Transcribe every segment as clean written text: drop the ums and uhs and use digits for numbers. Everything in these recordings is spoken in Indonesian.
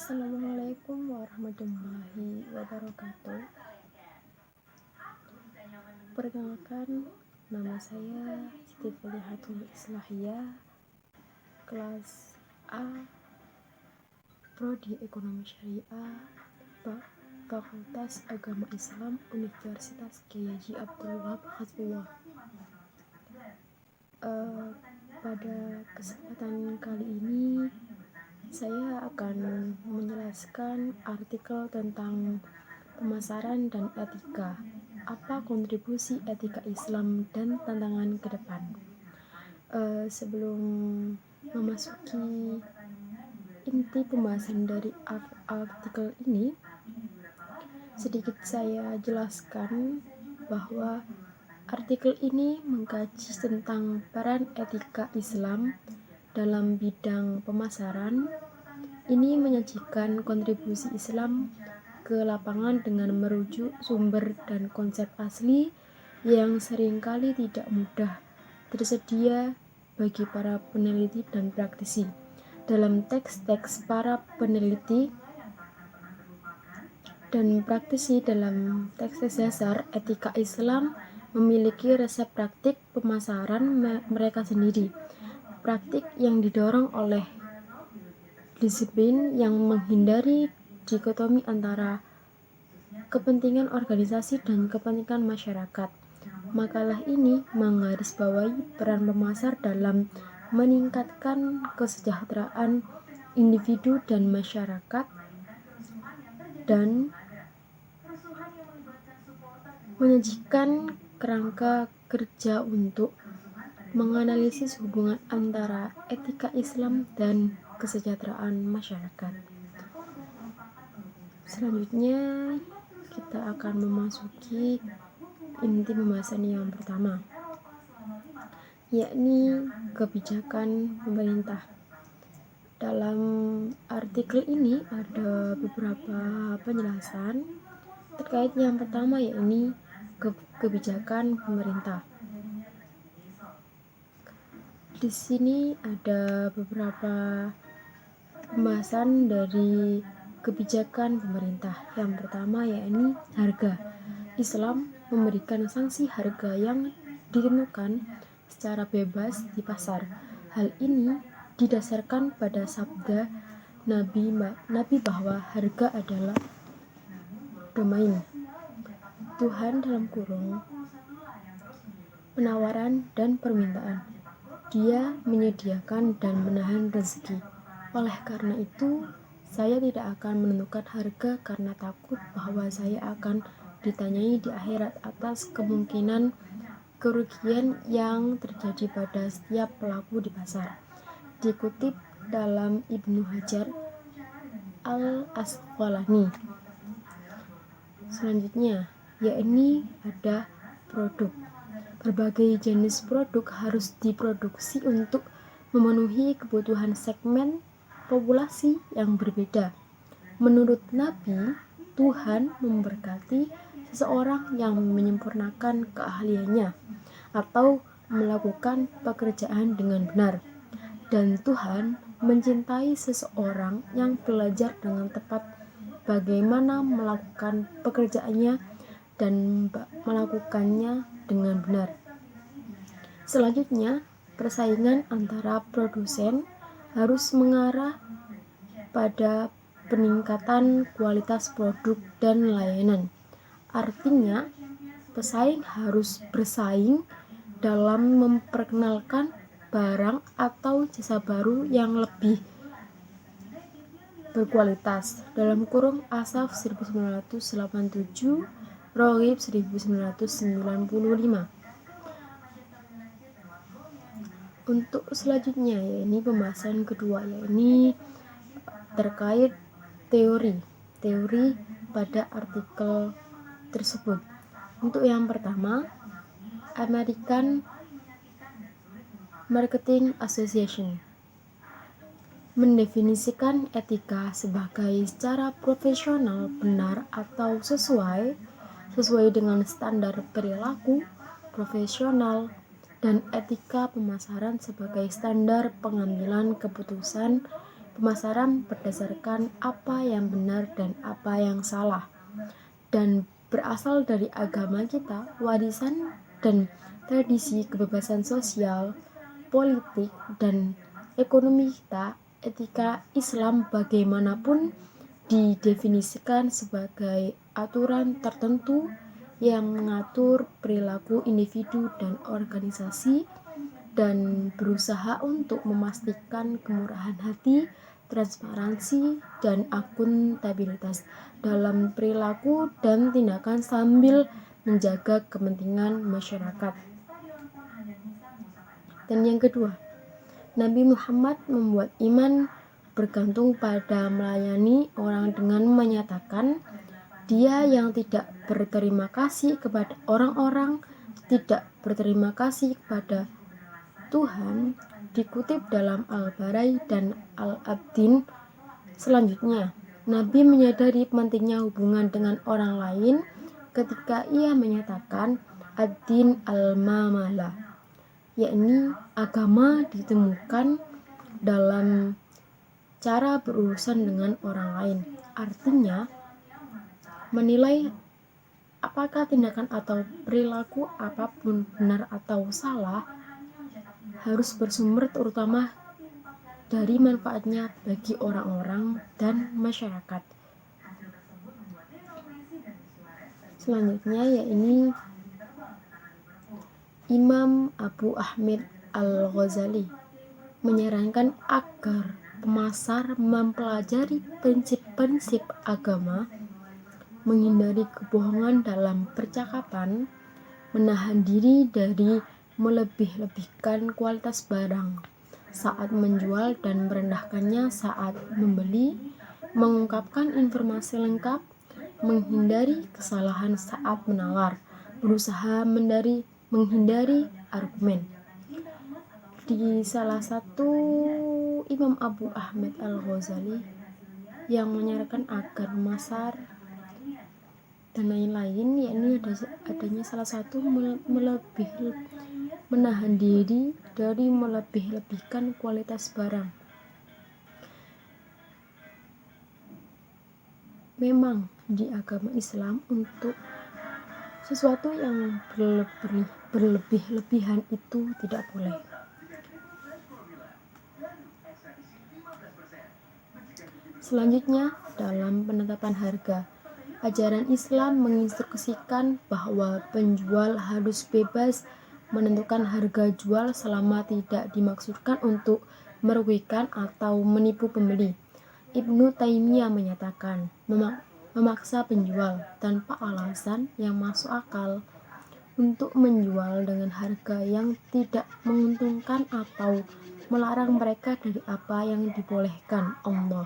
Assalamualaikum warahmatullahi wabarakatuh. Perkenalkan, nama saya Siti Falihatul Islahiyah, kelas A, Prodi Ekonomi Syariah, Fakultas Agama Islam, Universitas Kiai Haji Abdul Wahab Hafizahullah. Pada kesempatan kali ini saya akan menjelaskan artikel tentang pemasaran dan etika. Apa kontribusi etika Islam dan tantangan ke depan? Sebelum memasuki inti pembahasan dari artikel ini, sedikit saya jelaskan bahwa artikel ini mengkaji tentang peran etika Islam dalam bidang pemasaran. Ini menyajikan kontribusi Islam ke lapangan dengan merujuk sumber dan konsep asli yang seringkali tidak mudah tersedia bagi para peneliti dan praktisi. Dalam teks-teks para peneliti dan praktisi dalam teks dasar, etika Islam memiliki resep praktik pemasaran mereka sendiri. Praktik yang didorong oleh disiplin yang menghindari dikotomi antara kepentingan organisasi dan kepentingan masyarakat. Makalah ini menggarisbawahi peran pemasar dalam meningkatkan kesejahteraan individu dan masyarakat dan menyajikan kerangka kerja untuk menganalisis hubungan antara etika Islam dan kesejahteraan masyarakat. Selanjutnya kita akan memasuki inti pembahasan yang pertama, yakni kebijakan pemerintah. Dalam artikel ini ada beberapa penjelasan terkait yang pertama, yakni kebijakan pemerintah. Di sini ada beberapa pembahasan dari kebijakan pemerintah. Yang pertama yakni harga. Islam memberikan sanksi harga yang ditentukan secara bebas di pasar. Hal ini didasarkan pada sabda Nabi bahwa harga adalah domain Tuhan (penawaran dan permintaan). Dia menyediakan dan menahan rezeki. Oleh karena itu, saya tidak akan menentukan harga karena takut bahwa saya akan ditanyai di akhirat atas kemungkinan kerugian yang terjadi pada setiap pelaku di pasar. Dikutip dalam Ibnu Hajar Al-Asqalani. Selanjutnya, yakni ada produk. Berbagai jenis produk harus diproduksi untuk memenuhi kebutuhan segmen populasi yang berbeda. Menurut Nabi, Tuhan memberkati seseorang yang menyempurnakan keahliannya atau melakukan pekerjaan dengan benar, dan Tuhan mencintai seseorang yang belajar dengan tepat bagaimana melakukan pekerjaannya dan melakukannya dengan benar. Selanjutnya, persaingan antara produsen harus mengarah pada peningkatan kualitas produk dan layanan. Artinya, pesaing harus bersaing dalam memperkenalkan barang atau jasa baru yang lebih berkualitas. Asaf 1987, Roghib 1995. Untuk selanjutnya, yakni pembahasan kedua, yakni terkait teori pada artikel tersebut. Untuk yang pertama, American Marketing Association mendefinisikan etika sebagai secara profesional benar atau sesuai dengan standar perilaku profesional, dan etika pemasaran sebagai standar pengambilan keputusan pemasaran berdasarkan apa yang benar dan apa yang salah, dan berasal dari agama kita, warisan dan tradisi kebebasan sosial, politik, dan ekonomi kita. Etika Islam bagaimanapun didefinisikan sebagai aturan tertentu yang mengatur perilaku individu dan organisasi dan berusaha untuk memastikan kemurahan hati, transparansi, dan akuntabilitas dalam perilaku dan tindakan sambil menjaga kepentingan masyarakat. Dan yang kedua, Nabi Muhammad membuat iman bergantung pada melayani orang dengan menyatakan dia yang tidak berterima kasih kepada orang-orang, tidak berterima kasih kepada Tuhan, dikutip dalam Al-Barai dan Al-Abdin. Selanjutnya, Nabi menyadari pentingnya hubungan dengan orang lain ketika ia menyatakan ad-din al-mamalah, yakni agama ditemukan dalam cara berurusan dengan orang lain. Artinya, menilai apakah tindakan atau perilaku apapun benar atau salah harus bersumber terutama dari manfaatnya bagi orang-orang dan masyarakat. Selanjutnya yaitu Imam Abu Ahmad Al-Ghazali menyarankan agar pemasar mempelajari prinsip-prinsip agama, menghindari kebohongan dalam percakapan, menahan diri dari melebih-lebihkan kualitas barang saat menjual dan merendahkannya saat membeli, mengungkapkan informasi lengkap, menghindari kesalahan saat menawar, berusaha menghindari argumen. Di salah satu Imam Abu Ahmad Al-Ghazali yang menyarankan agar memasar dan lain-lain, yakni adanya salah satu menahan diri dari melebih-lebihkan kualitas barang. Memang di agama Islam untuk sesuatu yang berlebih-lebihan itu tidak boleh. Selanjutnya, dalam penetapan harga, ajaran Islam menginstruksikan bahwa penjual harus bebas menentukan harga jual selama tidak dimaksudkan untuk merugikan atau menipu pembeli. Ibnu Taimiyah menyatakan, memaksa penjual tanpa alasan yang masuk akal untuk menjual dengan harga yang tidak menguntungkan atau melarang mereka dari apa yang dibolehkan Allah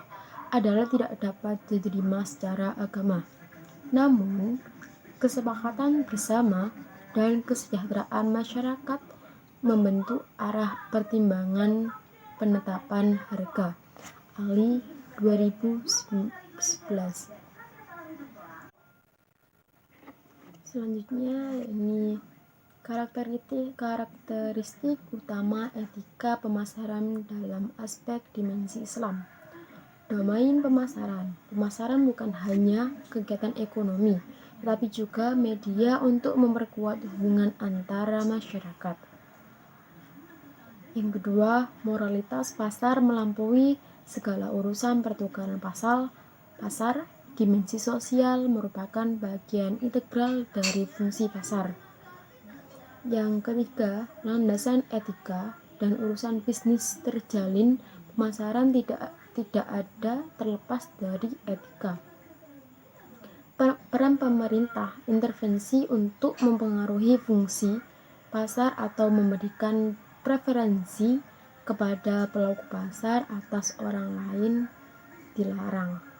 adalah tidak dapat diterima secara agama. Namun, kesepakatan bersama dan kesejahteraan masyarakat membentuk arah pertimbangan penetapan harga. Ali 2011. Selanjutnya ini karakteristik utama etika pemasaran dalam aspek dimensi Islam. Domain pemasaran. Pemasaran bukan hanya kegiatan ekonomi, tetapi juga media untuk memperkuat hubungan antara masyarakat. Yang kedua, moralitas pasar melampaui segala urusan pertukaran pasar. Dimensi sosial merupakan bagian integral dari fungsi pasar. Yang ketiga, landasan etika dan urusan bisnis terjalin pemasaran tidak ada terlepas dari etika. Peran pemerintah intervensi untuk mempengaruhi fungsi pasar atau memberikan preferensi kepada pelaku pasar atas orang lain dilarang.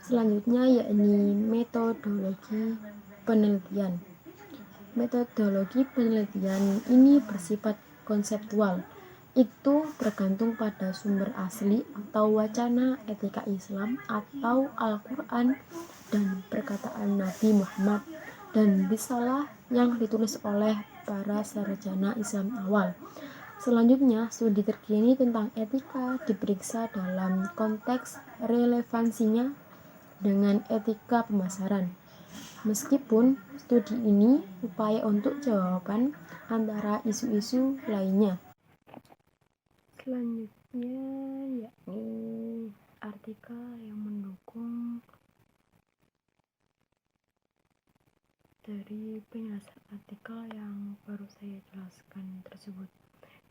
Selanjutnya yakni metodologi penelitian. Metodologi penelitian ini bersifat konseptual. Itu tergantung pada sumber asli atau wacana etika Islam atau Al-Quran dan perkataan Nabi Muhammad dan risalah yang ditulis oleh para sarjana Islam awal. Selanjutnya, studi terkini tentang etika diperiksa dalam konteks relevansinya dengan etika pemasaran. Meskipun studi ini upaya untuk jawaban antara isu-isu lainnya. Selanjutnya yakni artikel yang mendukung dari penjelasan artikel yang baru saya jelaskan tersebut.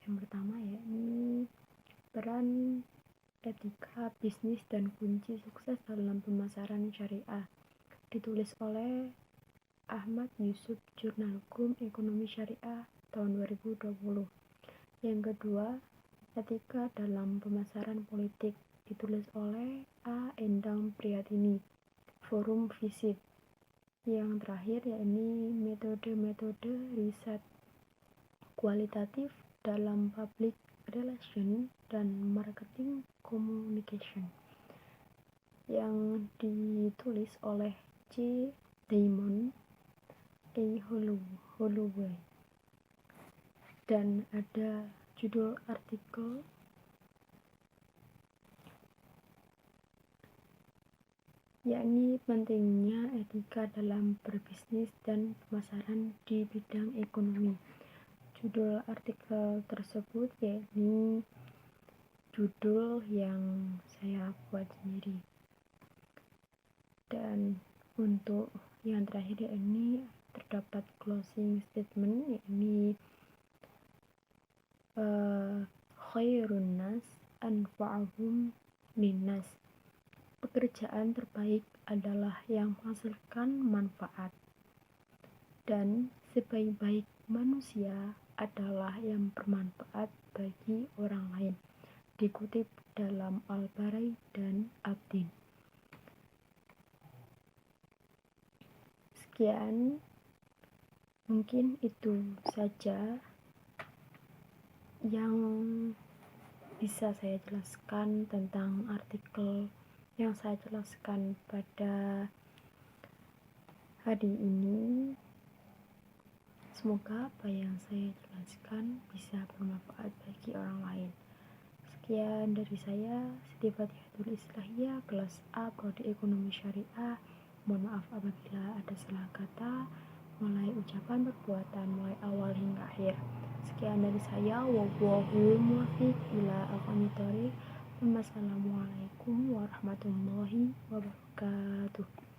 Yang pertama yakni peran etika bisnis dan kunci sukses dalam pemasaran syariah, ditulis oleh Ahmad Yusuf, Jurnal Hukum Ekonomi Syariah tahun 2020. Yang kedua, etika dalam pemasaran politik, ditulis oleh A. Endang Priyatini, Forum Visit. Yang terakhir yakni metode-metode riset kualitatif dalam public relation dan marketing communication, yang ditulis oleh C. Damon A. Holloway. Dan ada judul artikel yakni pentingnya etika dalam berbisnis dan pemasaran di bidang ekonomi. Judul artikel tersebut yakni judul yang saya buat sendiri. Dan untuk yang terakhir yakni terdapat closing statement yakni khairun nas anfa'uhum linnas. Pekerjaan terbaik adalah yang menghasilkan manfaat, dan sebaik-baik manusia adalah yang bermanfaat bagi orang lain. Dikutip dalam Al-Barai dan Abdin. Sekian, mungkin itu saja yang bisa saya jelaskan tentang artikel yang saya jelaskan pada hari ini. Semoga apa yang saya jelaskan bisa bermanfaat bagi orang lain. Sekian dari saya, Siti Fatihatul Islahiyah, kelas A, Prodi Ekonomi Syariah. Mohon maaf apabila ada salah kata, mulai ucapan perbuatan, mulai awal hingga akhir. Sekian dari saya, wallahul muwaffiq ila aqwamit thoriq. Wassalamualaikum warahmatullahi wabarakatuh.